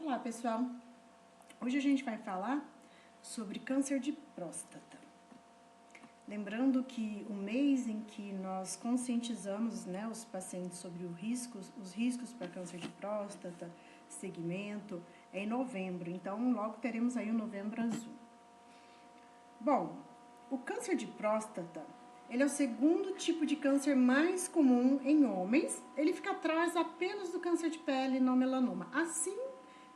Olá, pessoal! Hoje a gente vai falar sobre câncer de próstata. Lembrando que o mês em que nós conscientizamos, os pacientes sobre os riscos para câncer de próstata, segmento, é em novembro. Então, logo teremos aí o Novembro Azul. Bom, o câncer de próstata, ele é o segundo tipo de câncer mais comum em homens. Ele fica atrás apenas do câncer de pele e não melanoma. Assim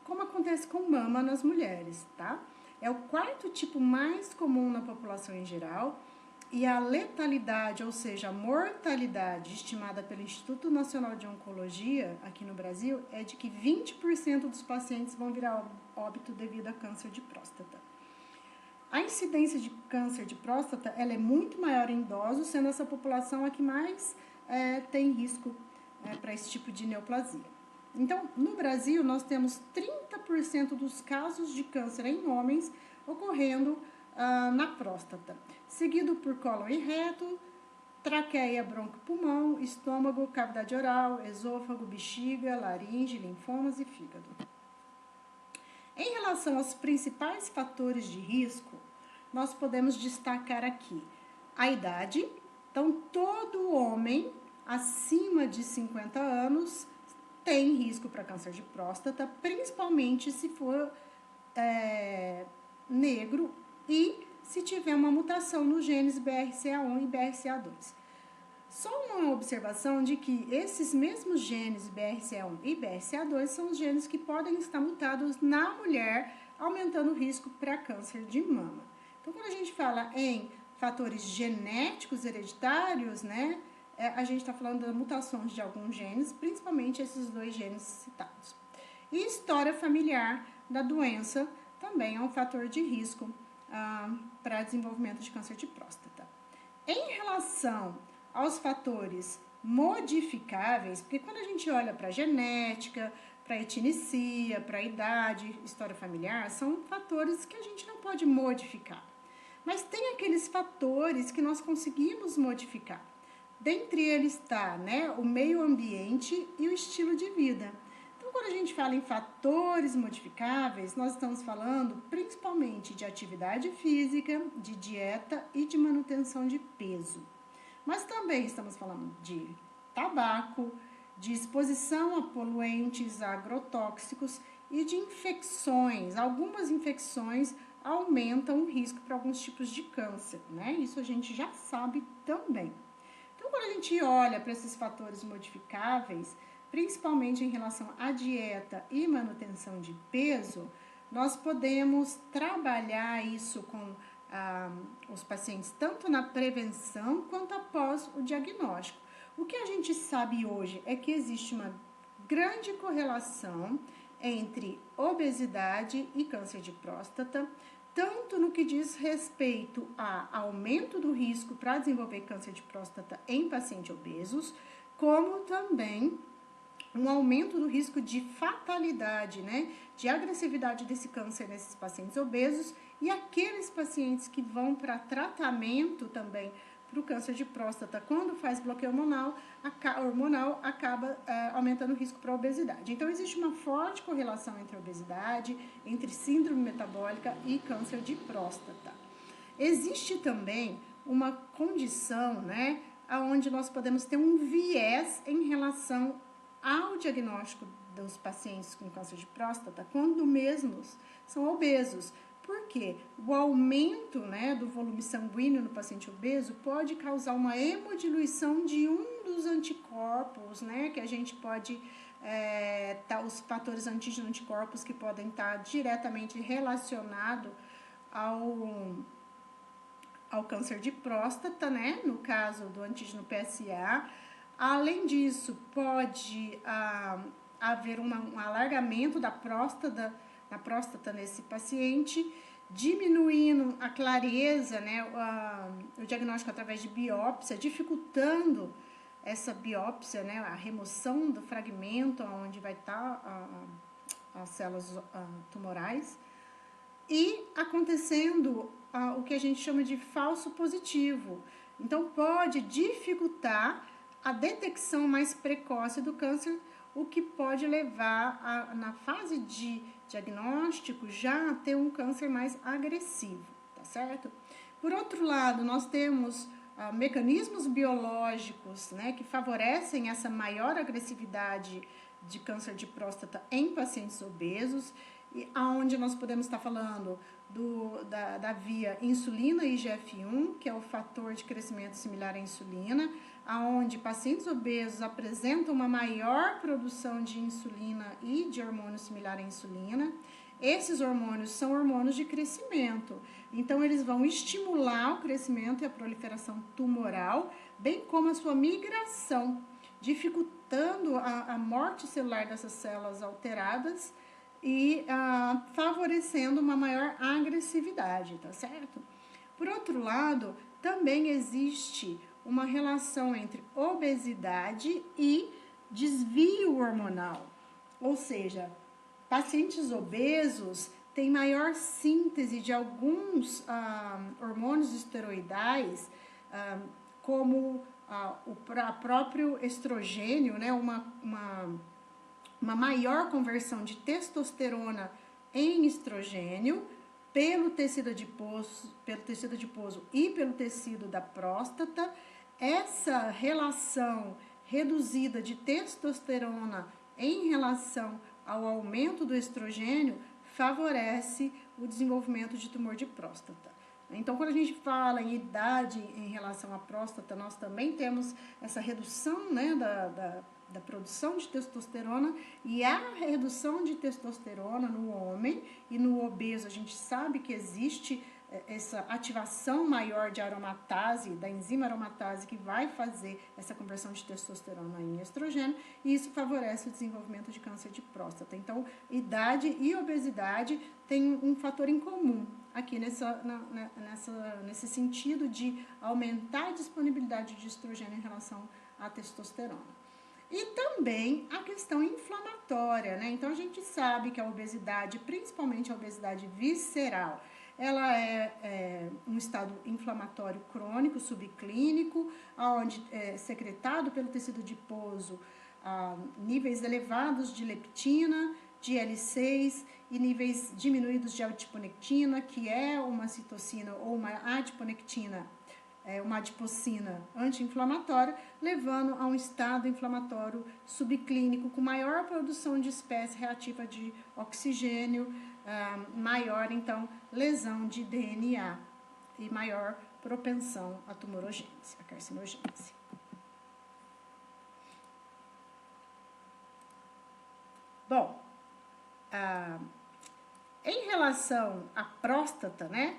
como acontece com mama nas mulheres, tá? É o quarto tipo mais comum na população em geral e a letalidade, ou seja, a mortalidade estimada pelo Instituto Nacional de Oncologia aqui no Brasil é de que 20% dos pacientes vão virar óbito devido a câncer de próstata. A incidência de câncer de próstata ela é muito maior em idosos, sendo essa população a que mais tem risco para esse tipo de neoplasia. Então, no Brasil, nós temos 30% dos casos de câncer em homens ocorrendo na próstata, seguido por cólon e reto, traqueia, bronco-pulmão, estômago, cavidade oral, esôfago, bexiga, laringe, linfomas e fígado. Em relação aos principais fatores de risco, nós podemos destacar aqui a idade. Então, todo homem acima de 50 anos tem risco para câncer de próstata, principalmente se for negro e se tiver uma mutação nos genes BRCA1 e BRCA2. Só uma observação de que esses mesmos genes BRCA1 e BRCA2 são os genes que podem estar mutados na mulher, aumentando o risco para câncer de mama. Então, quando a gente fala em fatores genéticos hereditários, a gente está falando de mutações de alguns genes, principalmente esses dois genes citados. E história familiar da doença também é um fator de risco para desenvolvimento de câncer de próstata. Em relação aos fatores modificáveis, porque quando a gente olha para a genética, para a etnicia, para a idade, história familiar, são fatores que a gente não pode modificar. Mas tem aqueles fatores que nós conseguimos modificar. Dentre eles está, o meio ambiente e o estilo de vida. Então, quando a gente fala em fatores modificáveis, nós estamos falando principalmente de atividade física, de dieta e de manutenção de peso. Mas também estamos falando de tabaco, de exposição a poluentes agrotóxicos e de infecções. Algumas infecções aumentam o risco para alguns tipos de câncer, Isso a gente já sabe também. Então, quando a gente olha para esses fatores modificáveis, principalmente em relação à dieta e manutenção de peso, nós podemos trabalhar isso com os pacientes, tanto na prevenção quanto após o diagnóstico. O que a gente sabe hoje é que existe uma grande correlação entre obesidade e câncer de próstata, tanto no que diz respeito a aumento do risco para desenvolver câncer de próstata em pacientes obesos, como também um aumento do risco de fatalidade, de agressividade desse câncer nesses pacientes obesos e aqueles pacientes que vão para tratamento também para o câncer de próstata, quando faz bloqueio hormonal acaba aumentando o risco para a obesidade. Então, existe uma forte correlação entre a obesidade, entre síndrome metabólica e câncer de próstata. Existe também uma condição, onde nós podemos ter um viés em relação ao diagnóstico dos pacientes com câncer de próstata, quando mesmos são obesos. Por quê? O aumento do volume sanguíneo no paciente obeso pode causar uma hemodiluição de um dos anticorpos, que a gente pode, os fatores antígeno-anticorpos que podem estar diretamente relacionados ao câncer de próstata, no caso do antígeno PSA. Além disso, pode haver um alargamento da próstata, nesse paciente, diminuindo a clareza, o diagnóstico através de biópsia, dificultando essa biópsia, a remoção do fragmento onde vai estar as células tumorais, e acontecendo o que a gente chama de falso positivo. Então, pode dificultar a detecção mais precoce do câncer, o que pode levar, na fase de diagnóstico, já a ter um câncer mais agressivo, tá certo? Por outro lado, nós temos mecanismos biológicos, né, que favorecem essa maior agressividade de câncer de próstata em pacientes obesos, e aonde nós podemos estar falando da via insulina IGF-1, que é o fator de crescimento similar à insulina, aonde pacientes obesos apresentam uma maior produção de insulina e de hormônio similar à insulina. Esses hormônios são hormônios de crescimento, então eles vão estimular o crescimento e a proliferação tumoral, bem como a sua migração, dificultando a morte celular dessas células alteradas e favorecendo uma maior agressividade, tá certo? Por outro lado, também existe uma relação entre obesidade e desvio hormonal, ou seja, pacientes obesos têm maior síntese de alguns hormônios esteroidais, como o próprio estrogênio, né, uma maior conversão de testosterona em estrogênio pelo tecido adiposo e pelo tecido da próstata. Essa relação reduzida de testosterona em relação ao aumento do estrogênio favorece o desenvolvimento de tumor de próstata. Então, quando a gente fala em idade em relação à próstata, nós também temos essa redução, né, da produção de testosterona, e a redução de testosterona no homem e no obeso, a gente sabe que existe essa ativação maior de aromatase, da enzima aromatase, que vai fazer essa conversão de testosterona em estrogênio, e isso favorece o desenvolvimento de câncer de próstata. Então, idade e obesidade têm um fator em comum aqui nesse sentido de aumentar a disponibilidade de estrogênio em relação à testosterona. E também a questão inflamatória, né? Então, a gente sabe que a obesidade, principalmente a obesidade visceral, ela é um estado inflamatório crônico, subclínico, onde é secretado pelo tecido adiposo níveis elevados de leptina, de L6 e níveis diminuídos de adiponectina, que é uma citocina ou uma adiponectina, uma adipocina anti-inflamatória, levando a um estado inflamatório subclínico com maior produção de espécie reativa de oxigênio, maior, então, lesão de DNA e maior propensão à tumorogênese, à carcinogênese. Bom, em relação à próstata, né,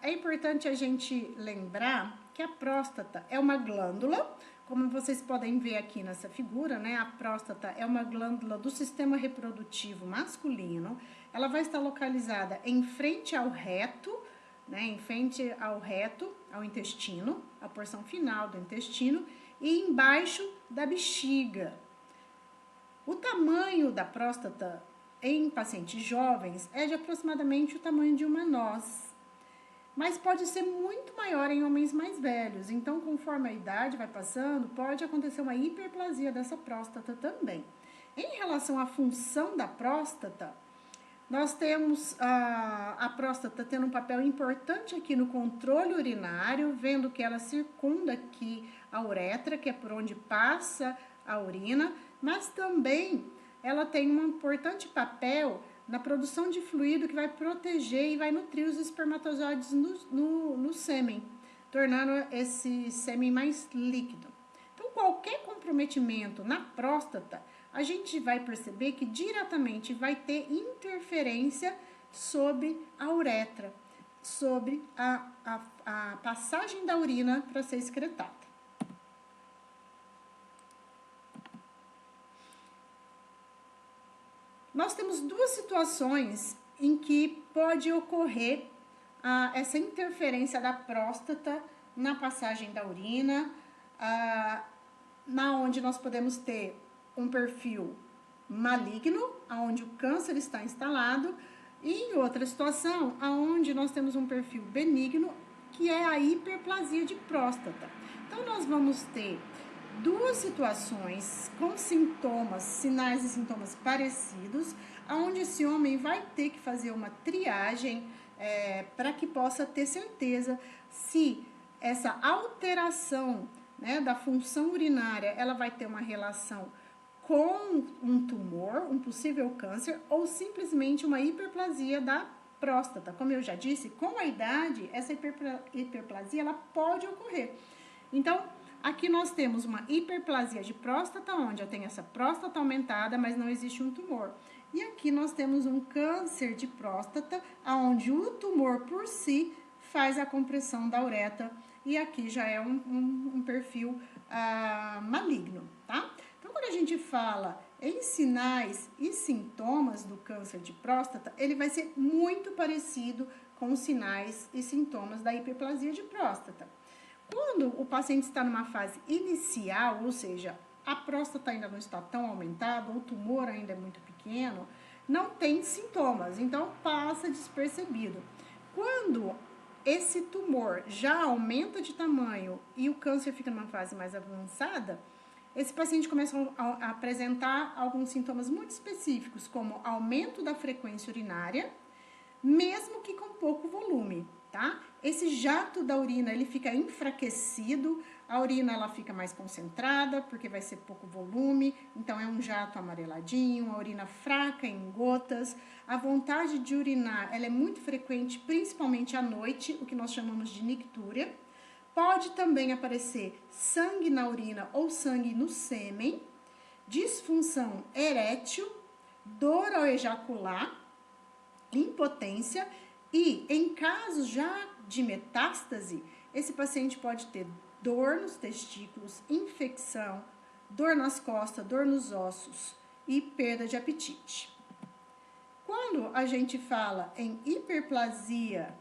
é importante a gente lembrar que a próstata é uma glândula, como vocês podem ver aqui nessa figura, né, a próstata é uma glândula do sistema reprodutivo masculino. Ela vai estar localizada em frente ao reto, né, em frente ao reto, ao intestino, a porção final do intestino, e embaixo da bexiga. O tamanho da próstata em pacientes jovens é de aproximadamente o tamanho de uma noz, mas pode ser muito maior em homens mais velhos. Então, conforme a idade vai passando, pode acontecer uma hiperplasia dessa próstata também. Em relação à função da próstata, nós temos a próstata tendo um papel importante aqui no controle urinário, vendo que ela circunda aqui a uretra, que é por onde passa a urina, mas também ela tem um importante papel na produção de fluido que vai proteger e vai nutrir os espermatozoides no sêmen, tornando esse sêmen mais líquido. Então, qualquer comprometimento na próstata, a gente vai perceber que diretamente vai ter interferência sobre a uretra, sobre a passagem da urina para ser excretada. Nós temos duas situações em que pode ocorrer essa interferência da próstata na passagem da urina, na onde nós podemos ter um perfil maligno, onde o câncer está instalado, e em outra situação, onde nós temos um perfil benigno, que é a hiperplasia de próstata. Então, nós vamos ter duas situações com sintomas, sinais e sintomas parecidos, onde esse homem vai ter que fazer uma triagem para que possa ter certeza se essa alteração, né, da função urinária, ela vai ter uma relação com um tumor, um possível câncer, ou simplesmente uma hiperplasia da próstata. Como eu já disse, com a idade, essa hiperplasia ela pode ocorrer. Então, aqui nós temos uma hiperplasia de próstata, onde eu tenho essa próstata aumentada, mas não existe um tumor. E aqui nós temos um câncer de próstata, onde o tumor por si faz a compressão da uretra, e aqui já é um perfil maligno, tá? Então, quando a gente fala em sinais e sintomas do câncer de próstata, ele vai ser muito parecido com os sinais e sintomas da hiperplasia de próstata. Quando o paciente está numa fase inicial, ou seja, a próstata ainda não está tão aumentada, o tumor ainda é muito pequeno, não tem sintomas, então passa despercebido. Quando esse tumor já aumenta de tamanho e o câncer fica numa fase mais avançada, esse paciente começa a apresentar alguns sintomas muito específicos, como aumento da frequência urinária, mesmo que com pouco volume, tá? Esse jato da urina, ele fica enfraquecido, a urina ela fica mais concentrada, porque vai ser pouco volume, então é um jato amareladinho, a urina fraca em gotas. A vontade de urinar, ela é muito frequente, principalmente à noite, o que nós chamamos de nictúria. Pode também aparecer sangue na urina ou sangue no sêmen, disfunção erétil, dor ao ejacular, impotência e, em casos já de metástase, esse paciente pode ter dor nos testículos, infecção, dor nas costas, dor nos ossos e perda de apetite. Quando a gente fala em hiperplasia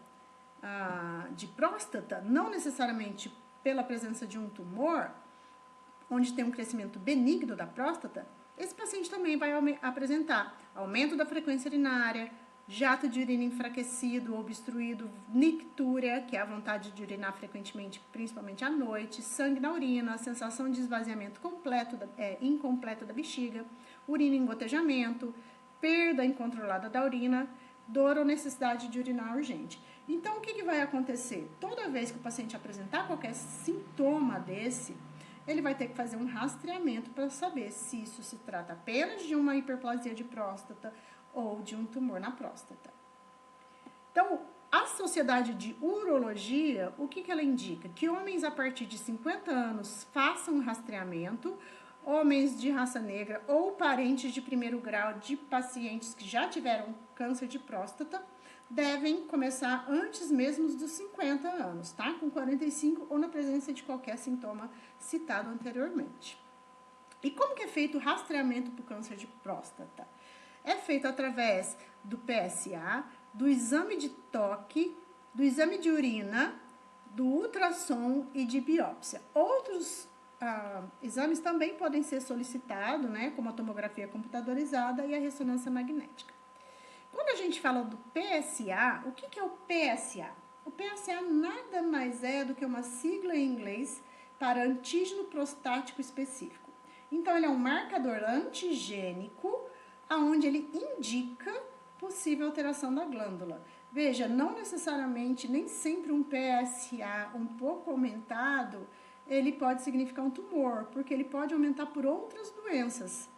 de próstata, não necessariamente pela presença de um tumor, onde tem um crescimento benigno da próstata, esse paciente também vai apresentar aumento da frequência urinária, jato de urina enfraquecido, obstruído, nictúria, que é a vontade de urinar frequentemente, principalmente à noite, sangue na urina, sensação de esvaziamento incompleto da bexiga, urina em gotejamento, perda incontrolada da urina, dor ou necessidade de urinar urgente. Então, o que vai acontecer? Toda vez que o paciente apresentar qualquer sintoma desse, ele vai ter que fazer um rastreamento para saber se isso se trata apenas de uma hiperplasia de próstata ou de um tumor na próstata. Então, a Sociedade de Urologia, o que ela indica? Que homens a partir de 50 anos façam um rastreamento, homens de raça negra ou parentes de primeiro grau de pacientes que já tiveram câncer de próstata, devem começar antes mesmo dos 50 anos, tá? Com 45 ou na presença de qualquer sintoma citado anteriormente. E como que é feito o rastreamento para o câncer de próstata? É feito através do PSA, do exame de toque, do exame de urina, do ultrassom e de biópsia. Outros exames também podem ser solicitados, né, como a tomografia computadorizada e a ressonância magnética. Quando a gente fala do PSA, o que é o PSA? O PSA nada mais é do que uma sigla em inglês para antígeno prostático específico. Então, ele é um marcador antigênico, onde ele indica possível alteração da glândula. Veja, não necessariamente, nem sempre um PSA um pouco aumentado, ele pode significar um tumor, porque ele pode aumentar por outras doenças.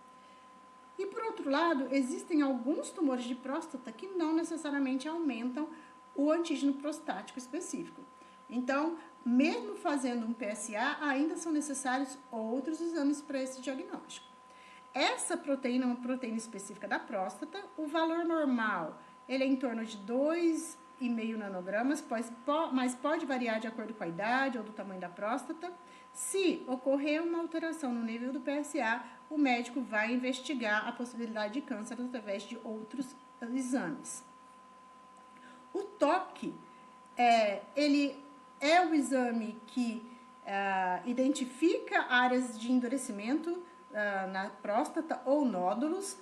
E por outro lado, existem alguns tumores de próstata que não necessariamente aumentam o antígeno prostático específico. Então, mesmo fazendo um PSA, ainda são necessários outros exames para esse diagnóstico. Essa proteína é uma proteína específica da próstata. O valor normal, ele é em torno de 2,5 nanogramas, mas pode variar de acordo com a idade ou do tamanho da próstata. Se ocorrer uma alteração no nível do PSA, o médico vai investigar a possibilidade de câncer através de outros exames. O toque, ele é o exame que identifica áreas de endurecimento na próstata ou nódulos.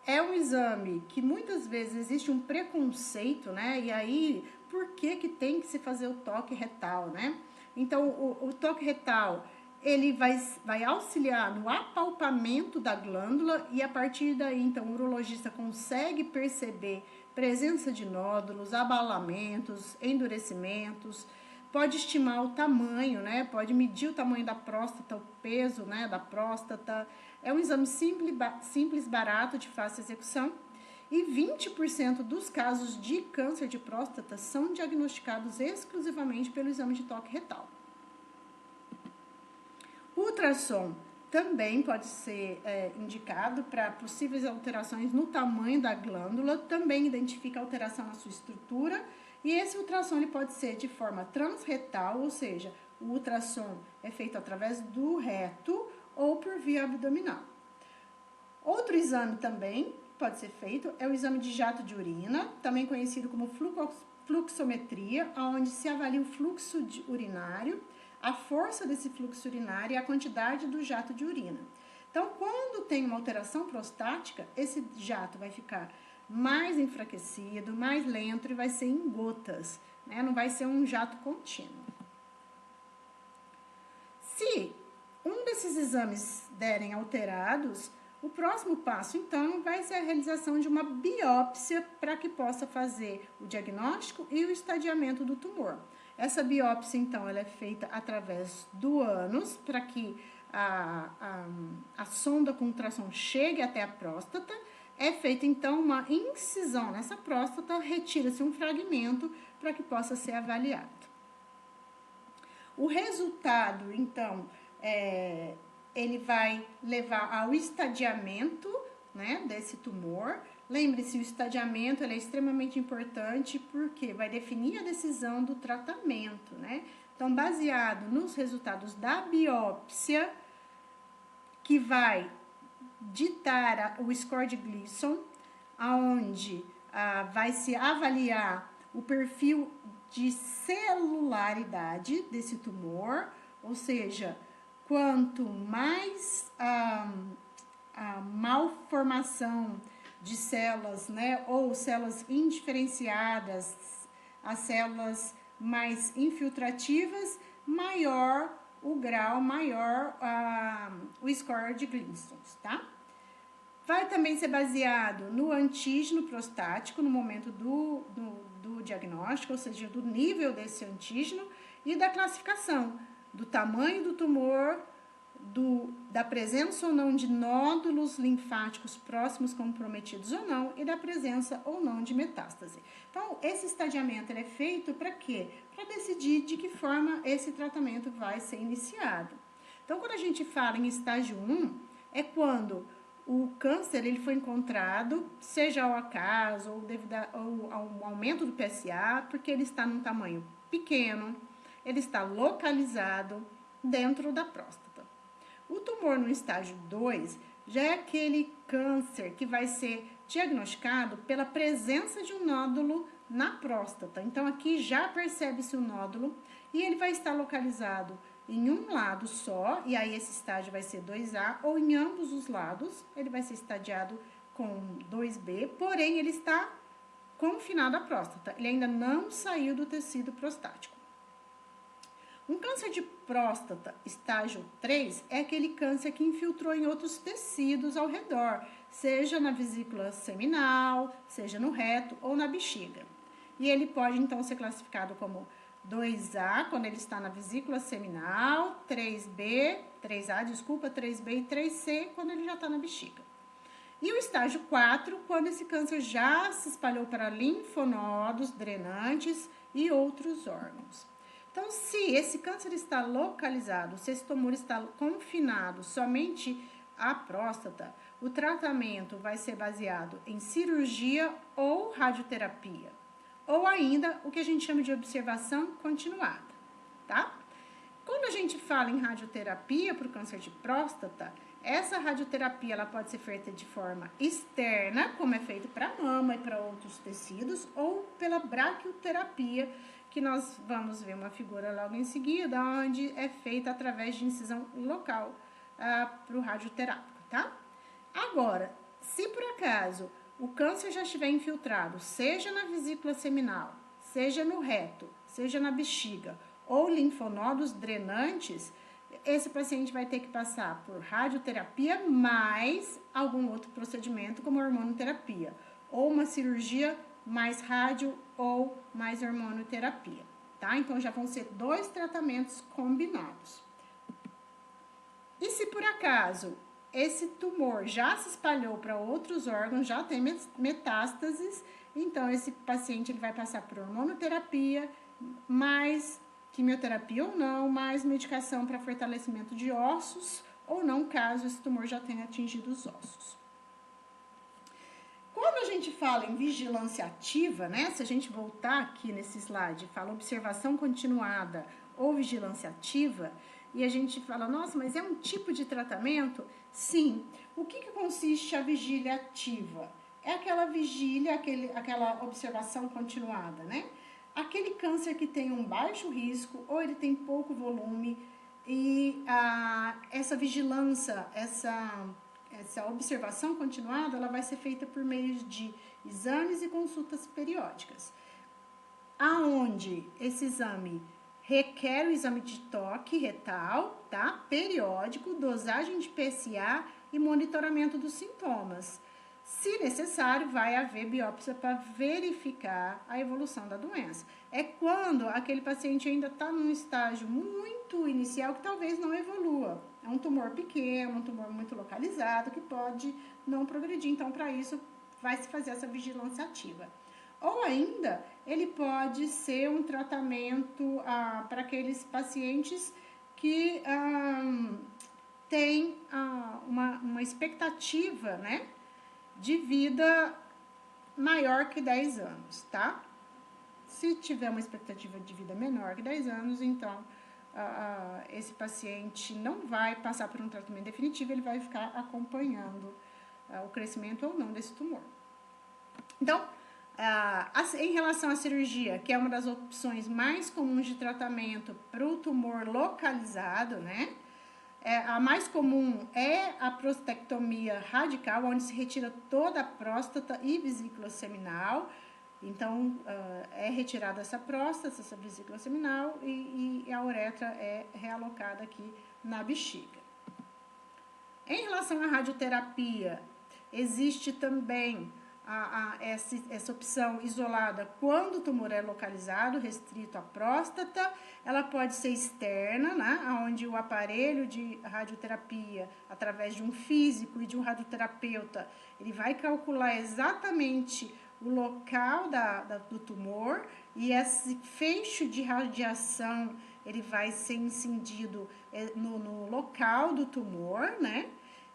É um exame que muitas vezes existe um preconceito, né? E aí, por que tem que se fazer o toque retal, né? Então, o toque retal, ele vai auxiliar no apalpamento da glândula e a partir daí, então, o urologista consegue perceber presença de nódulos, abalamentos, endurecimentos, pode estimar o tamanho, né? Pode medir o tamanho da próstata, o peso, né, da próstata. É um exame simples, barato, de fácil execução. E 20% dos casos de câncer de próstata são diagnosticados exclusivamente pelo exame de toque retal. O ultrassom também pode ser indicado para possíveis alterações no tamanho da glândula, também identifica alteração na sua estrutura, e esse ultrassom ele pode ser de forma transretal, ou seja, o ultrassom é feito através do reto ou por via abdominal. Outro exame também pode ser feito é o exame de jato de urina, também conhecido como fluxometria, onde se avalia o fluxo urinário, a força desse fluxo urinário e a quantidade do jato de urina. Então, quando tem uma alteração prostática, esse jato vai ficar mais enfraquecido, mais lento e vai ser em gotas, né? Não vai ser um jato contínuo. Se um desses exames derem alterados, o próximo passo, então, vai ser a realização de uma biópsia para que possa fazer o diagnóstico e o estadiamento do tumor. Essa biópsia, então, ela é feita através do ânus, para que a sonda com ultrassom chegue até a próstata. É feita, então, uma incisão nessa próstata, retira-se um fragmento para que possa ser avaliado. O resultado, então, ele vai levar ao estadiamento, né, desse tumor. Lembre-se, o estadiamento ele é extremamente importante porque vai definir a decisão do tratamento, né? Então, baseado nos resultados da biópsia, que vai ditar o score de Gleason, onde vai se avaliar o perfil de celularidade desse tumor, ou seja, quanto mais a malformação de células, né, ou células indiferenciadas, as células mais infiltrativas, maior o grau, maior o score de Gleason, tá? Vai também ser baseado no antígeno prostático no momento do diagnóstico, ou seja, do nível desse antígeno e da classificação, do tamanho do tumor, da presença ou não de nódulos linfáticos próximos comprometidos ou não e da presença ou não de metástase. Então, esse estadiamento ele é feito para quê? Para decidir de que forma esse tratamento vai ser iniciado. Então, quando a gente fala em estágio 1, é quando o câncer ele foi encontrado, seja ao acaso ou devido ao aumento do PSA, porque ele está num tamanho pequeno, ele está localizado dentro da próstata. O tumor no estágio 2 já é aquele câncer que vai ser diagnosticado pela presença de um nódulo na próstata. Então, aqui já percebe-se o nódulo e ele vai estar localizado em um lado só, e aí esse estágio vai ser 2A, ou em ambos os lados, ele vai ser estadiado com 2B, porém ele está confinado à próstata, ele ainda não saiu do tecido prostático. Um câncer de próstata, estágio 3, é aquele câncer que infiltrou em outros tecidos ao redor, seja na vesícula seminal, seja no reto ou na bexiga. E ele pode, então, ser classificado como 2A, quando ele está na vesícula seminal, 3B e 3C, quando ele já está na bexiga. E o estágio 4, quando esse câncer já se espalhou para linfonodos, drenantes e outros órgãos. Então, se esse câncer está localizado, se esse tumor está confinado somente à próstata, o tratamento vai ser baseado em cirurgia ou radioterapia, ou ainda o que a gente chama de observação continuada, tá? Quando a gente fala em radioterapia para o câncer de próstata, essa radioterapia ela pode ser feita de forma externa, como é feito para a mama e para outros tecidos, ou pela braquioterapia, que nós vamos ver uma figura logo em seguida, onde é feita através de incisão local para o radioterápico, tá? Agora, se por acaso o câncer já estiver infiltrado, seja na vesícula seminal, seja no reto, seja na bexiga, ou linfonodos drenantes, esse paciente vai ter que passar por radioterapia mais algum outro procedimento, como hormonoterapia, ou uma cirurgia mais rádio ou mais hormonoterapia, tá? Então, já vão ser 2 tratamentos combinados. E se por acaso esse tumor já se espalhou para outros órgãos, já tem metástases, então esse paciente ele vai passar por hormonoterapia, mais quimioterapia ou não, mais medicação para fortalecimento de ossos ou não, caso esse tumor já tenha atingido os ossos. Quando a gente fala em vigilância ativa, né? Se a gente voltar aqui nesse slide, fala observação continuada ou vigilância ativa, e a gente fala, nossa, mas é um tipo de tratamento? Sim. O que consiste a vigília ativa? É aquela vigília, aquela observação continuada, né? Aquele câncer que tem um baixo risco ou ele tem pouco volume e essa vigilância, essa observação continuada, ela vai ser feita por meio de exames e consultas periódicas, aonde esse exame requer o exame de toque retal, tá? Periódico, dosagem de PSA e monitoramento dos sintomas. Se necessário, vai haver biópsia para verificar a evolução da doença. É quando aquele paciente ainda está num estágio muito inicial que talvez não evolua. É um tumor pequeno, um tumor muito localizado, que pode não progredir. Então, para isso, vai se fazer essa vigilância ativa. Ou ainda, ele pode ser um tratamento para aqueles pacientes que têm uma expectativa, né, de vida maior que 10 anos, tá? Se tiver uma expectativa de vida menor que 10 anos, então esse paciente não vai passar por um tratamento definitivo, ele vai ficar acompanhando o crescimento ou não desse tumor. Então, em relação à cirurgia, que é uma das opções mais comuns de tratamento para o tumor localizado, né? A mais comum é a prostatectomia radical, onde se retira toda a próstata e vesícula seminal. Então, é retirada essa próstata, essa vesícula seminal e a uretra é realocada aqui na bexiga. Em relação à radioterapia, existe também essa opção isolada quando o tumor é localizado, restrito à próstata. Ela pode ser externa, né, onde o aparelho de radioterapia, através de um físico e de um radioterapeuta, ele vai calcular exatamente o local do tumor e esse feixe de radiação ele vai ser incidido no local do tumor, né?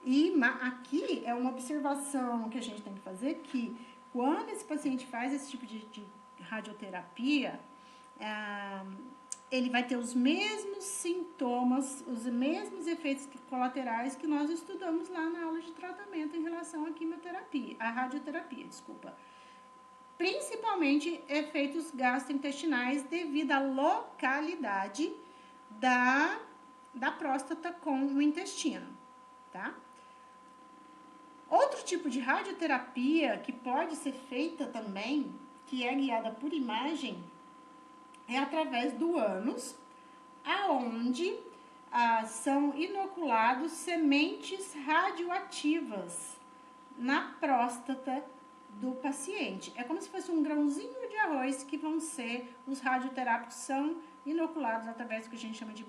E aqui é uma observação que a gente tem que fazer, que quando esse paciente faz esse tipo de radioterapia, ele vai ter os mesmos sintomas, os mesmos efeitos colaterais que nós estudamos lá na aula de tratamento em relação à quimioterapia, à radioterapia, desculpa. Principalmente efeitos gastrointestinais devido à localidade da próstata com o intestino, tá? Outro tipo de radioterapia que pode ser feita também, que é guiada por imagem, é através do ânus, aonde são inoculados sementes radioativas na próstata do paciente. É como se fosse um grãozinho de arroz que vão ser os radioterápicos, são inoculados através do que a gente chama de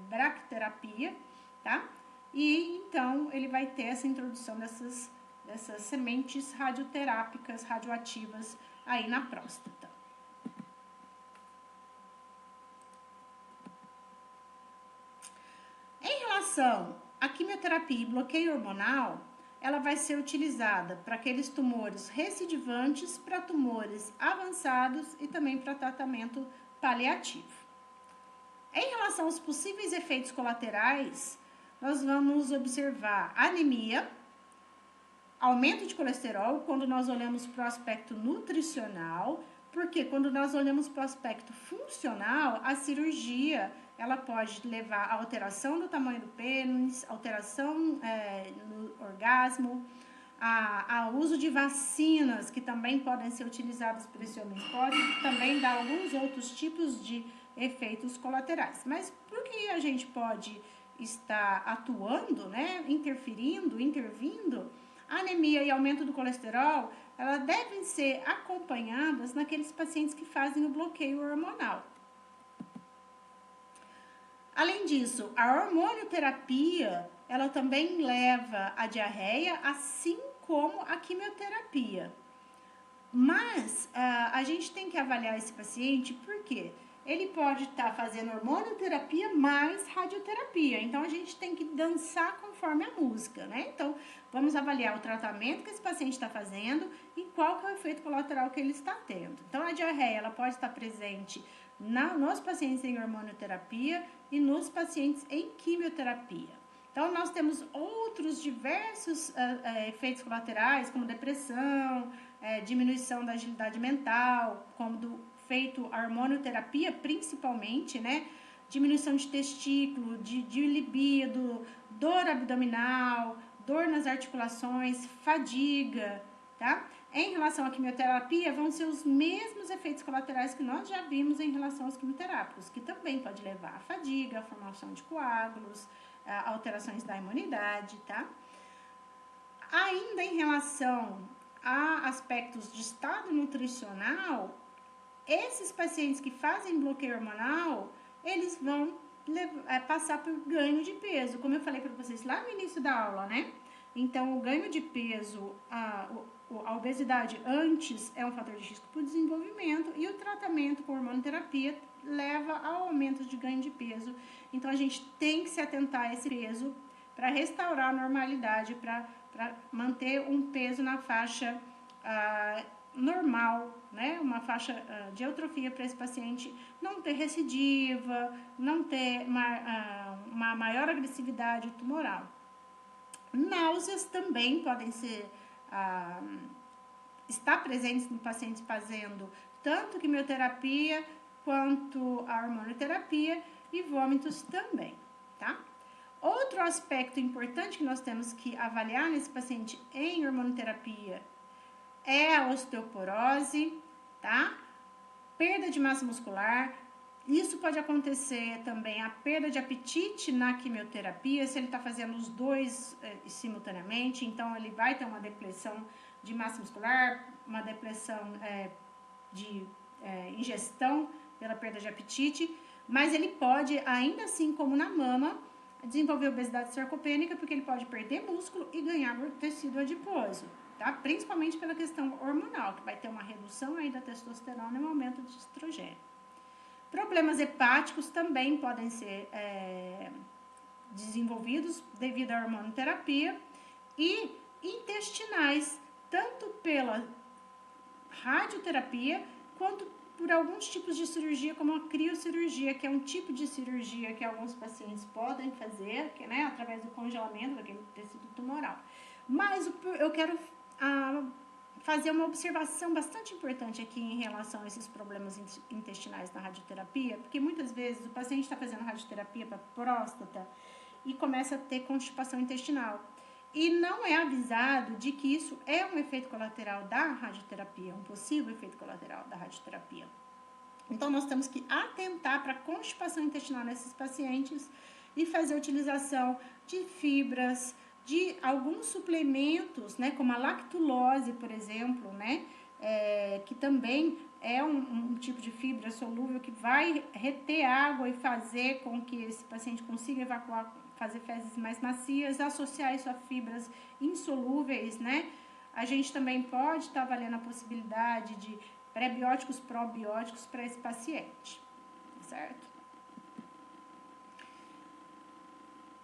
bracterapia, tá? E então ele vai ter essa introdução dessas sementes radioterápicas, radioativas aí na próstata. Em relação à quimioterapia e bloqueio hormonal, ela vai ser utilizada para aqueles tumores recidivantes, para tumores avançados e também para tratamento paliativo. Em relação aos possíveis efeitos colaterais, nós vamos observar anemia, aumento de colesterol, quando nós olhamos para o aspecto nutricional, porque quando nós olhamos para o aspecto funcional, a cirurgia ela pode levar a alteração do tamanho do pênis, alteração no orgasmo, a uso de vacinas que também podem ser utilizadas por esse homem, pode também dar alguns outros tipos de efeitos colaterais. Mas por que a gente pode estar atuando, né, intervindo, a anemia e aumento do colesterol, elas devem ser acompanhadas naqueles pacientes que fazem o bloqueio hormonal. Além disso, a hormonioterapia, ela também leva à diarreia, assim como a quimioterapia. Mas a gente tem que avaliar esse paciente porque ele pode estar fazendo hormonioterapia mais radioterapia. Então, a gente tem que dançar conforme a música, né? Então, vamos avaliar o tratamento que esse paciente está fazendo e qual que é o efeito colateral que ele está tendo. Então, a diarreia, ela pode estar presente nos pacientes em hormonioterapia e nos pacientes em quimioterapia. Então, nós temos outros diversos efeitos colaterais, como depressão, diminuição da agilidade mental, como feito a hormonioterapia, principalmente, né? Diminuição de testículo, de libido, dor abdominal, dor nas articulações, fadiga, tá? Em relação à quimioterapia, vão ser os mesmos efeitos colaterais que nós já vimos em relação aos quimioterápicos, que também pode levar a fadiga, a formação de coágulos, alterações da imunidade, tá? Ainda em relação a aspectos de estado nutricional, esses pacientes que fazem bloqueio hormonal, eles vão passar por ganho de peso, como eu falei para vocês lá no início da aula, né? Então, o ganho de peso, a obesidade antes é um fator de risco para o desenvolvimento e o tratamento com hormonoterapia leva ao aumento de ganho de peso. Então, a gente tem que se atentar a esse peso para restaurar a normalidade, para manter um peso na faixa normal, né? Uma faixa de eutrofia para esse paciente não ter recidiva, não ter uma maior agressividade tumoral. Náuseas também podem estar presentes no paciente fazendo tanto quimioterapia quanto a hormonoterapia e vômitos também, tá? Outro aspecto importante que nós temos que avaliar nesse paciente em hormonoterapia é a osteoporose, tá? Perda de massa muscular. Isso pode acontecer também a perda de apetite na quimioterapia, se ele está fazendo os dois simultaneamente, então ele vai ter uma depressão de massa muscular, uma depressão de ingestão pela perda de apetite, mas ele pode, ainda assim como na mama, desenvolver obesidade sarcopênica, porque ele pode perder músculo e ganhar tecido adiposo, tá? Principalmente pela questão hormonal, que vai ter uma redução aí da testosterona e um aumento de estrogênio. Problemas hepáticos também podem ser desenvolvidos devido à hormonoterapia e intestinais, tanto pela radioterapia quanto por alguns tipos de cirurgia, como a criocirurgia, que é um tipo de cirurgia que alguns pacientes podem fazer, que, né, através do congelamento daquele tecido tumoral. Mas eu quero fazer uma observação bastante importante aqui em relação a esses problemas intestinais na radioterapia, porque muitas vezes o paciente está fazendo radioterapia para próstata e começa a ter constipação intestinal. E não é avisado de que isso é um efeito colateral da radioterapia, um possível efeito colateral da radioterapia. Então, nós temos que atentar para a constipação intestinal nesses pacientes e fazer a utilização de fibras, de alguns suplementos, né, como a lactulose, por exemplo, né, que também é um tipo de fibra solúvel que vai reter água e fazer com que esse paciente consiga evacuar, fazer fezes mais macias, associar isso a fibras insolúveis, né? A gente também pode estar avaliando a possibilidade de prebióticos, probióticos para esse paciente, certo?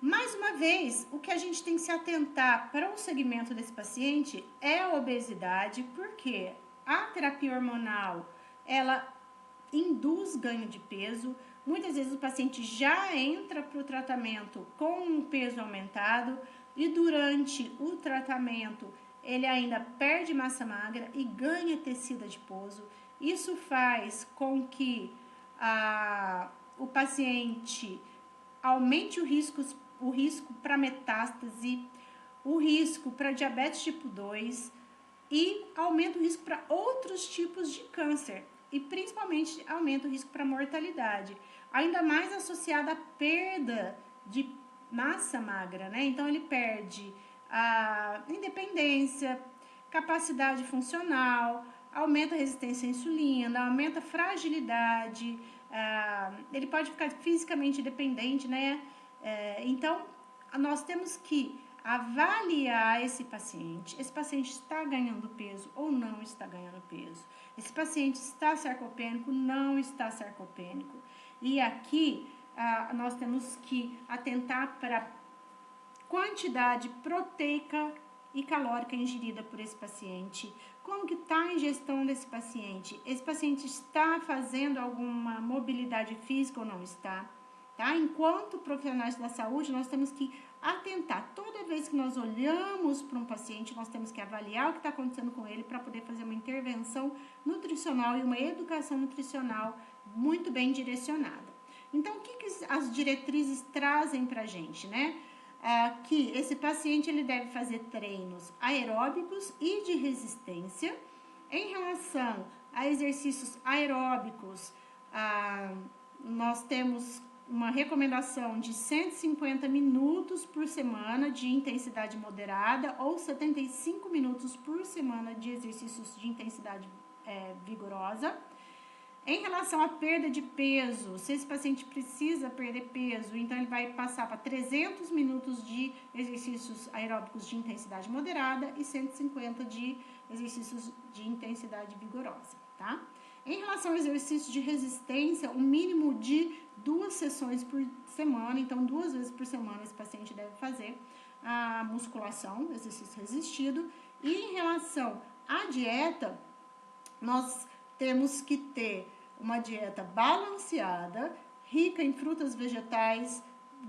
Mais uma vez, o que a gente tem que se atentar para o segmento desse paciente é a obesidade, porque a terapia hormonal, ela induz ganho de peso. Muitas vezes o paciente já entra para o tratamento com um peso aumentado e durante o tratamento ele ainda perde massa magra e ganha tecido adiposo. Isso faz com que o paciente aumente o risco para metástase, o risco para diabetes tipo 2 e aumenta o risco para outros tipos de câncer. e principalmente aumenta o risco para mortalidade, ainda mais associado à perda de massa magra, né? Então ele perde a independência, capacidade funcional, aumenta a resistência à insulina, aumenta a fragilidade, ele pode ficar fisicamente dependente, né? Então, nós temos que avaliar esse paciente está ganhando peso ou não está ganhando peso, esse paciente está sarcopênico, não está sarcopênico, e aqui nós temos que atentar para a quantidade proteica e calórica ingerida por esse paciente, como que está a ingestão desse paciente, esse paciente está fazendo alguma mobilidade física ou não está, tá? Enquanto profissionais da saúde, nós temos que atentar, toda vez que nós olhamos para um paciente, nós temos que avaliar o que está acontecendo com ele para poder fazer uma intervenção nutricional e uma educação nutricional muito bem direcionada. Então, o que as diretrizes trazem para a gente, né? Que esse paciente ele deve fazer treinos aeróbicos e de resistência. Em relação a exercícios aeróbicos, nós temos uma recomendação de 150 minutos por semana de intensidade moderada ou 75 minutos por semana de exercícios de intensidade vigorosa. Em relação à perda de peso, se esse paciente precisa perder peso, então ele vai passar para 300 minutos de exercícios aeróbicos de intensidade moderada e 150 de exercícios de intensidade vigorosa, tá? Em relação ao exercício de resistência, um mínimo de 2 sessões por semana, então 2 vezes por semana esse paciente deve fazer a musculação, exercício resistido. E em relação à dieta, nós temos que ter uma dieta balanceada, rica em frutas, vegetais,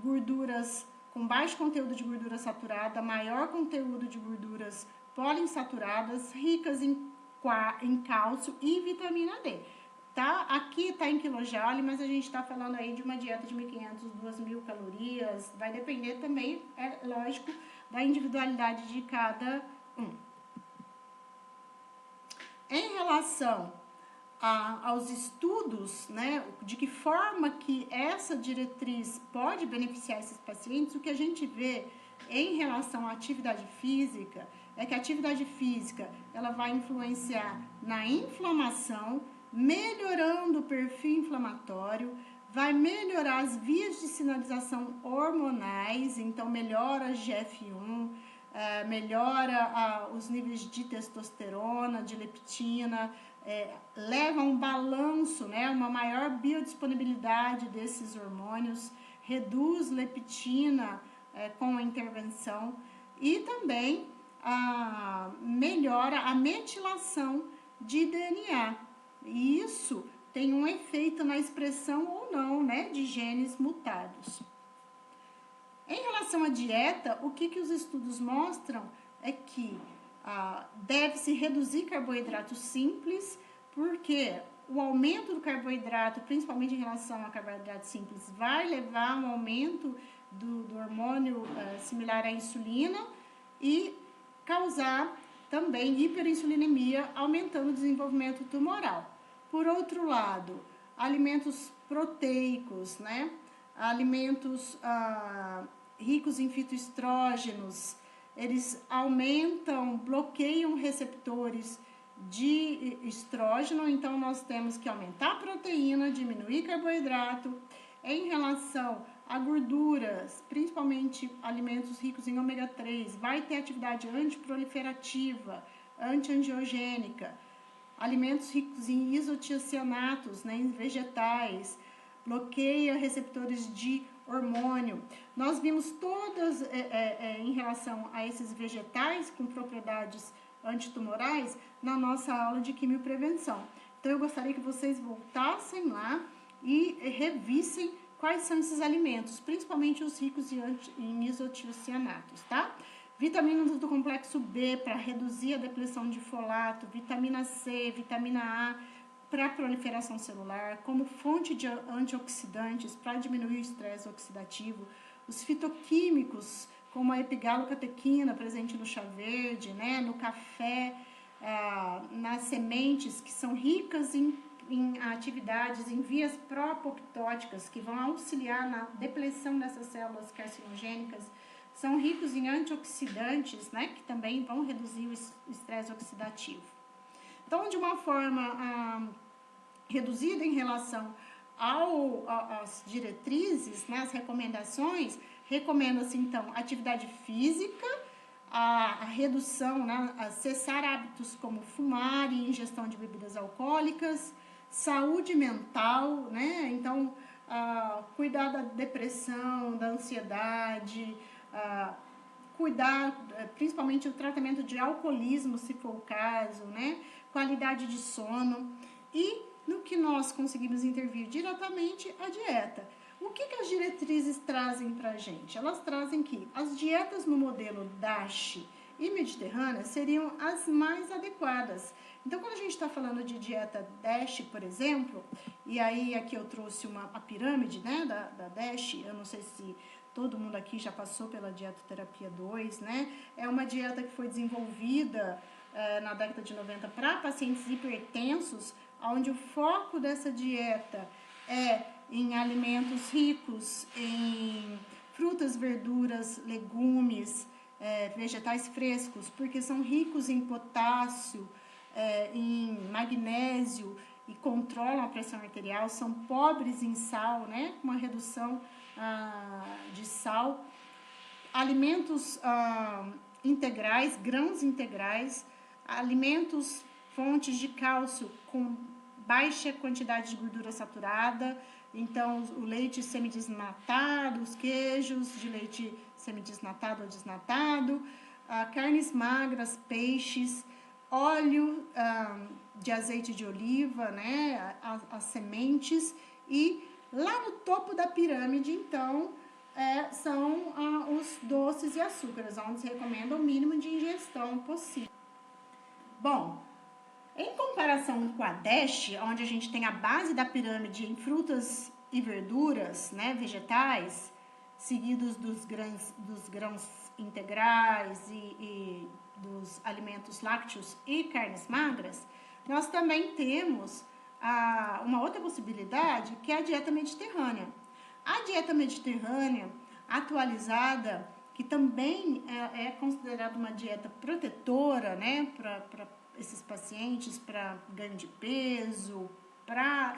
gorduras com baixo conteúdo de gordura saturada, maior conteúdo de gorduras poliinsaturadas, ricas em cálcio e vitamina D. Tá? Aqui está em quilojoule, mas a gente está falando aí de uma dieta de 1.500, 2.000 calorias. Vai depender também, é lógico, da individualidade de cada um. Em relação aos estudos, né, de que forma que essa diretriz pode beneficiar esses pacientes, o que a gente vê em relação à atividade física é que a atividade física ela vai influenciar na inflamação, melhorando o perfil inflamatório, vai melhorar as vias de sinalização hormonais, então melhora a GF1, melhora os níveis de testosterona, de leptina, leva a um balanço, né, uma maior biodisponibilidade desses hormônios, reduz leptina com a intervenção e também melhora a metilação de DNA. E isso tem um efeito na expressão ou não, né, de genes mutados. Em relação à dieta, o que os estudos mostram é que deve-se reduzir carboidratos simples, porque o aumento do carboidrato, principalmente em relação a carboidrato simples, vai levar a um aumento do hormônio similar à insulina e causar também hiperinsulinemia, aumentando o desenvolvimento tumoral. Por outro lado, alimentos proteicos, né? Alimentos ricos em fitoestrógenos, eles bloqueiam receptores de estrógeno, então nós temos que aumentar a proteína, diminuir carboidrato. Em relação a gorduras, principalmente alimentos ricos em ômega 3, vai ter atividade antiproliferativa, antiangiogênica. Alimentos ricos em isotiocianatos, né, em vegetais, bloqueia receptores de hormônio. Nós vimos todas, em relação a esses vegetais com propriedades antitumorais, na nossa aula de quimioprevenção. Então, eu gostaria que vocês voltassem lá e revissem quais são esses alimentos, principalmente os ricos em isotiocianatos, tá? Vitaminas do complexo B para reduzir a depressão de folato, vitamina C, vitamina A para proliferação celular, como fonte de antioxidantes para diminuir o estresse oxidativo, os fitoquímicos, como a epigalocatequina presente no chá verde, né, no café, nas sementes que são ricas em em atividades, em vias pró-apoptóticas, que vão auxiliar na depressão dessas células carcinogênicas, são ricos em antioxidantes, né, que também vão reduzir o estresse oxidativo. Então, de uma forma reduzida em relação às diretrizes, né, as recomendações, recomenda-se, então, atividade física, a redução, né, a cessar hábitos como fumar e ingestão de bebidas alcoólicas, saúde mental, né, então, cuidar da depressão, da ansiedade, cuidar, principalmente o tratamento de alcoolismo, se for o caso, né, qualidade de sono e no que nós conseguimos intervir diretamente, a dieta. O que as diretrizes trazem para a gente? Elas trazem que as dietas no modelo DASH e mediterrânea seriam as mais adequadas. Então, quando a gente está falando de dieta DASH, por exemplo, e aí aqui eu trouxe a pirâmide, né, da DASH, eu não sei se todo mundo aqui já passou pela dietoterapia 2, né? É uma dieta que foi desenvolvida na década de 90 para pacientes hipertensos, onde o foco dessa dieta é em alimentos ricos em frutas, verduras, legumes, vegetais frescos, porque são ricos em potássio, em magnésio e controlam a pressão arterial, são pobres em sal, né? Uma redução de sal, alimentos integrais, grãos integrais, alimentos fontes de cálcio com baixa quantidade de gordura saturada, então o leite semidesnatado, os queijos de leite semidesnatado ou desnatado, carnes magras, peixes, óleo de azeite de oliva, né, as sementes, e lá no topo da pirâmide, então, são os doces e açúcares, onde se recomenda o mínimo de ingestão possível. Bom, em comparação com a DASH, onde a gente tem a base da pirâmide em frutas e verduras, né, vegetais, seguidos dos grãos integrais e dos alimentos lácteos e carnes magras, nós também temos uma outra possibilidade, que é a dieta mediterrânea. A dieta mediterrânea atualizada, que também é considerada uma dieta protetora, né, para esses pacientes, para ganho de peso, para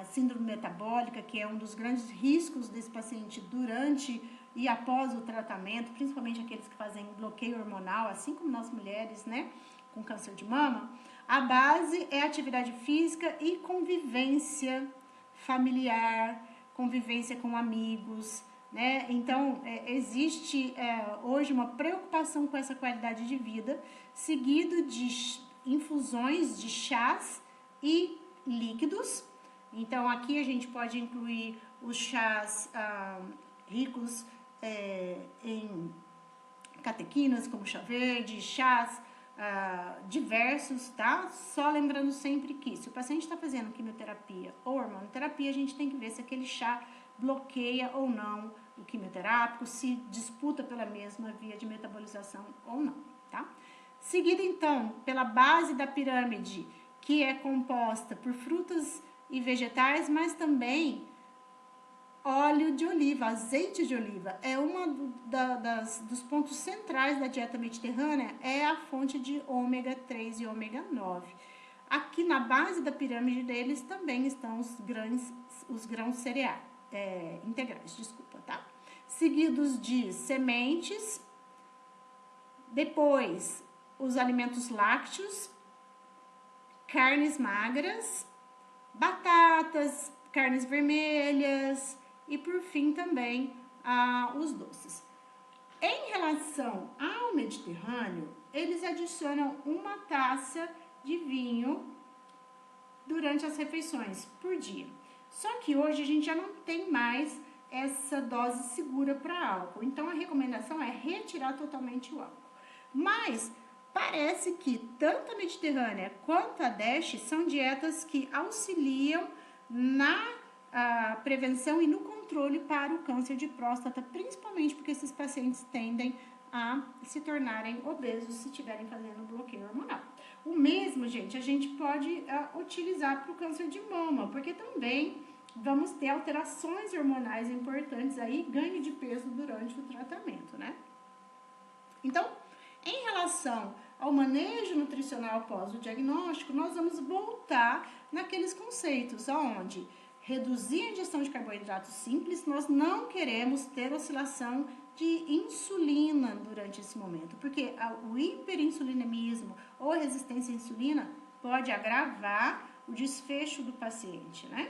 síndrome metabólica, que é um dos grandes riscos desse paciente durante e após o tratamento, principalmente aqueles que fazem bloqueio hormonal, assim como nós mulheres, né, com câncer de mama. A base é atividade física e convivência familiar, convivência com amigos, né? Então, existe hoje uma preocupação com essa qualidade de vida, seguido de infusões de chás e líquidos. Então, aqui a gente pode incluir os chás ricos em catequinas, como chá verde, chás diversos, tá? Só lembrando sempre que se o paciente está fazendo quimioterapia ou hormonoterapia, a gente tem que ver se aquele chá bloqueia ou não o quimioterápico, se disputa pela mesma via de metabolização ou não, tá? Seguida, então, pela base da pirâmide, que é composta por frutas e vegetais, mas também óleo de oliva, azeite de oliva. É uma dos pontos centrais da dieta mediterrânea, é a fonte de ômega 3 e ômega 9. Aqui na base da pirâmide deles também estão os grãos cereais, integrais, desculpa, tá? Seguidos de sementes, depois os alimentos lácteos, carnes magras, batatas, carnes vermelhas e, por fim, também os doces. Em relação ao Mediterrâneo, eles adicionam 1 taça de vinho durante as refeições por dia. Só que hoje a gente já não tem mais essa dose segura para álcool. Então, a recomendação é retirar totalmente o álcool. Mas parece que tanto a Mediterrânea quanto a DASH são dietas que auxiliam na prevenção e no controle para o câncer de próstata, principalmente porque esses pacientes tendem a se tornarem obesos se estiverem fazendo bloqueio hormonal. O mesmo, gente, a gente pode utilizar para o câncer de mama, porque também vamos ter alterações hormonais importantes aí, ganho de peso durante o tratamento, né? Então, em relação ao manejo nutricional após o diagnóstico, nós vamos voltar naqueles conceitos, onde reduzir a ingestão de carboidratos simples, nós não queremos ter oscilação de insulina durante esse momento, porque o hiperinsulinemismo ou a resistência à insulina pode agravar o desfecho do paciente, né?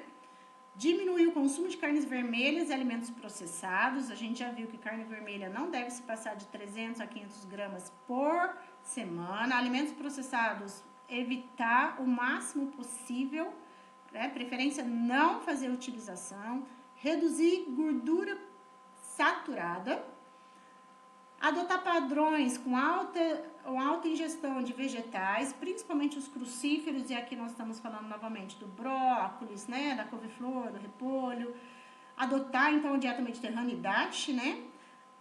Diminuir o consumo de carnes vermelhas e alimentos processados. A gente já viu que carne vermelha não deve se passar de 300 a 500 gramas por semana. Alimentos processados, evitar o máximo possível, né? Preferência não fazer utilização. Reduzir gordura saturada. Adotar padrões com alta ingestão de vegetais, principalmente os crucíferos, e aqui nós estamos falando novamente do brócolis, né, da couve-flor, do repolho. Adotar, então, a dieta mediterrânea e DASH, né?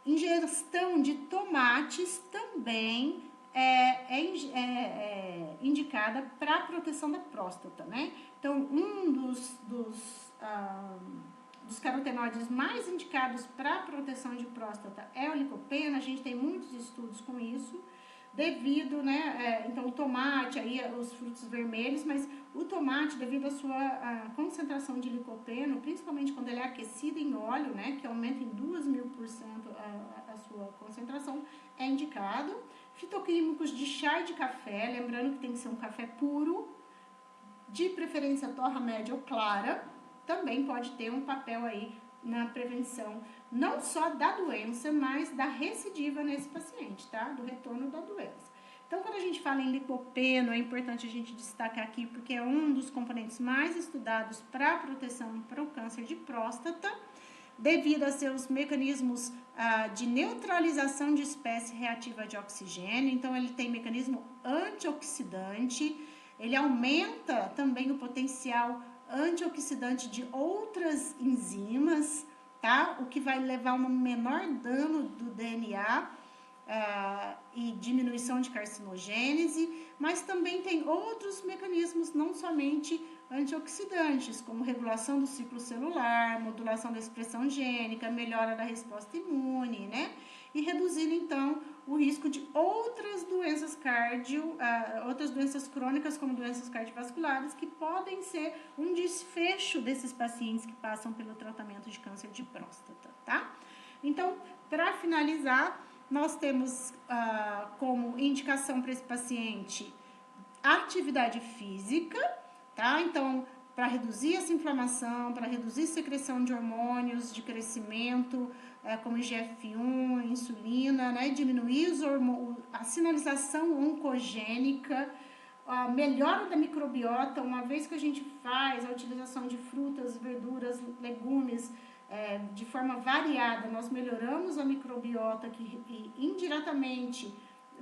Ingestão de tomates também é indicada para a proteção da próstata, né? Então, um dos carotenoides mais indicados para proteção de próstata é o licopeno. A gente tem muitos estudos com isso, devido, né, então o tomate, aí os frutos vermelhos, mas o tomate, devido à sua concentração de licopeno, principalmente quando ele é aquecido em óleo, né, que aumenta em 2.000% a sua concentração, é indicado. Fitoquímicos de chá e de café, lembrando que tem que ser um café puro, de preferência torra média ou clara, também pode ter um papel aí na prevenção, não só da doença, mas da recidiva nesse paciente, tá? Do retorno da doença. Então, quando a gente fala em licopeno, é importante a gente destacar aqui, porque é um dos componentes mais estudados para proteção para o câncer de próstata, devido a seus mecanismos de neutralização de espécie reativa de oxigênio. Então, ele tem mecanismo antioxidante, ele aumenta também o potencial antioxidante de outras enzimas, tá? O que vai levar a um menor dano do DNA e diminuição de carcinogênese, mas também tem outros mecanismos, não somente antioxidantes, como regulação do ciclo celular, modulação da expressão gênica, melhora da resposta imune, né? E reduzindo, então, o risco de outras doenças outras doenças crônicas, como doenças cardiovasculares, que podem ser um desfecho desses pacientes que passam pelo tratamento de câncer de próstata, tá? Então, para finalizar, nós temos como indicação para esse paciente atividade física, tá? Então, para reduzir essa inflamação, para reduzir a secreção de hormônios de crescimento, como IGF-1, insulina, né? Diminuir a sinalização oncogênica, a melhora da microbiota. Uma vez que a gente faz a utilização de frutas, verduras, legumes de forma variada, nós melhoramos a microbiota, que indiretamente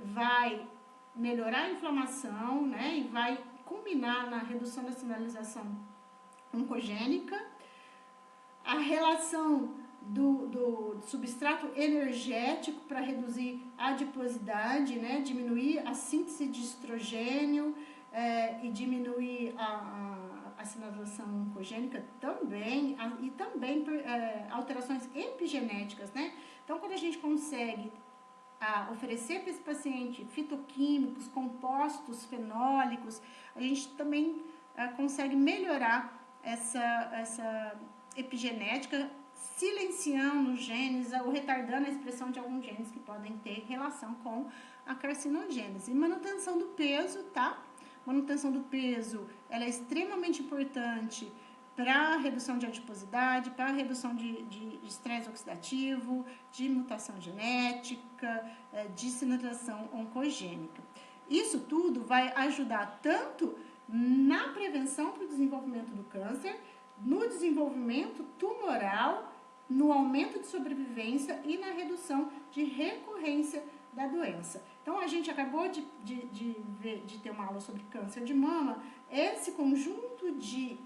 vai melhorar a inflamação, né? E vai culminar na redução da sinalização oncogênica. A relação do substrato energético para reduzir a adiposidade, né? Diminuir a síntese de estrogênio e diminuir a sinalização oncogênica também, e também alterações epigenéticas, né? Então, quando a gente consegue oferecer para esse paciente fitoquímicos, compostos fenólicos, a gente também consegue melhorar essa epigenética, silenciando os genes ou retardando a expressão de alguns genes que podem ter relação com a carcinogênese. E manutenção do peso, tá? Manutenção do peso, ela é extremamente importante para a redução de adiposidade, para a redução de estresse oxidativo, de mutação genética, de sinalização oncogênica. Isso tudo vai ajudar tanto na prevenção para o desenvolvimento do câncer, no desenvolvimento tumoral, no aumento de sobrevivência e na redução de recorrência da doença. Então, a gente acabou de ter uma aula sobre câncer de mama. Esse conjunto de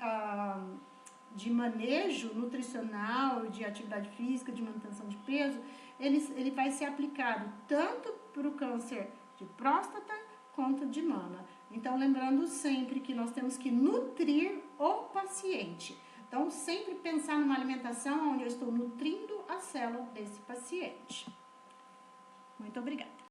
manejo nutricional, de atividade física, de manutenção de peso, ele vai ser aplicado tanto para o câncer de próstata conta de mama. Então, lembrando sempre que nós temos que nutrir o paciente. Então, sempre pensar numa alimentação onde eu estou nutrindo a célula desse paciente. Muito obrigada.